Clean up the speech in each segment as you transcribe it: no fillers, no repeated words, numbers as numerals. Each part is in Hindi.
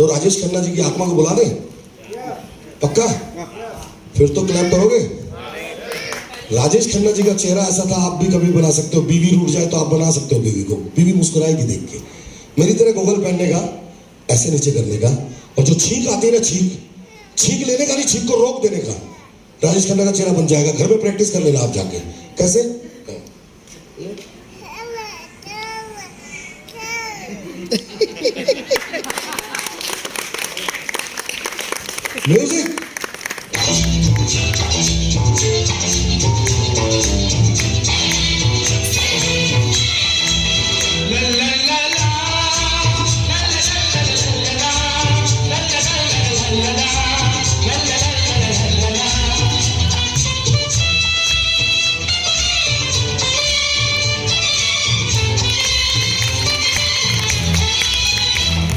तो राजेश खन्ना जी की आत्मा को बुला दें? पक्का? फिर तो क्लैप करोगे। राजेश खन्ना जी का चेहरा ऐसा था, आप भी कभी बना सकते हो। बीवी रूठ जाए तो आप बना सकते हो बीवी को, बीवी मुस्कुराएगी देख के। मेरी तरह गोगल पहनने का, ऐसे नीचे करने का, और जो छींक आती है ना, छींक लेने का नहीं, छींक को रोक देने का। राजेश खन्ना का चेहरा बन जाएगा। घर में प्रैक्टिस कर लेना आप जाके। कैसे? म्यूजिक।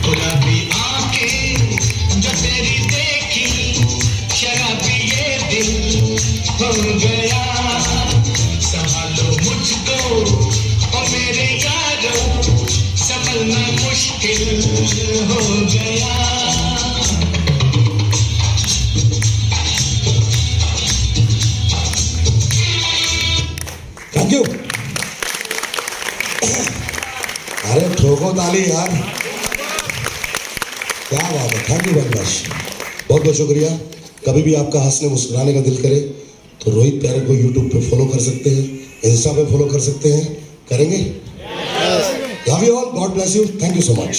गुलाबी आंखें जो तेरी देखी, शराबी ये दिल हो गया। संभालो मुझको ओ मेरे यारो, संभलना मुश्किल हो गया। Thank you. अरे ठोको ताली यार, क्या बात है। थैंक यू वेरी मच, बहुत बहुत शुक्रिया। कभी भी आपका हंसने मुस्कुराने का दिल करे तो रोहित प्यारे को यूट्यूब पे फॉलो कर सकते हैं, इंस्टा पे फॉलो कर सकते हैं। करेंगे? Love you all, God bless you, thank you so much.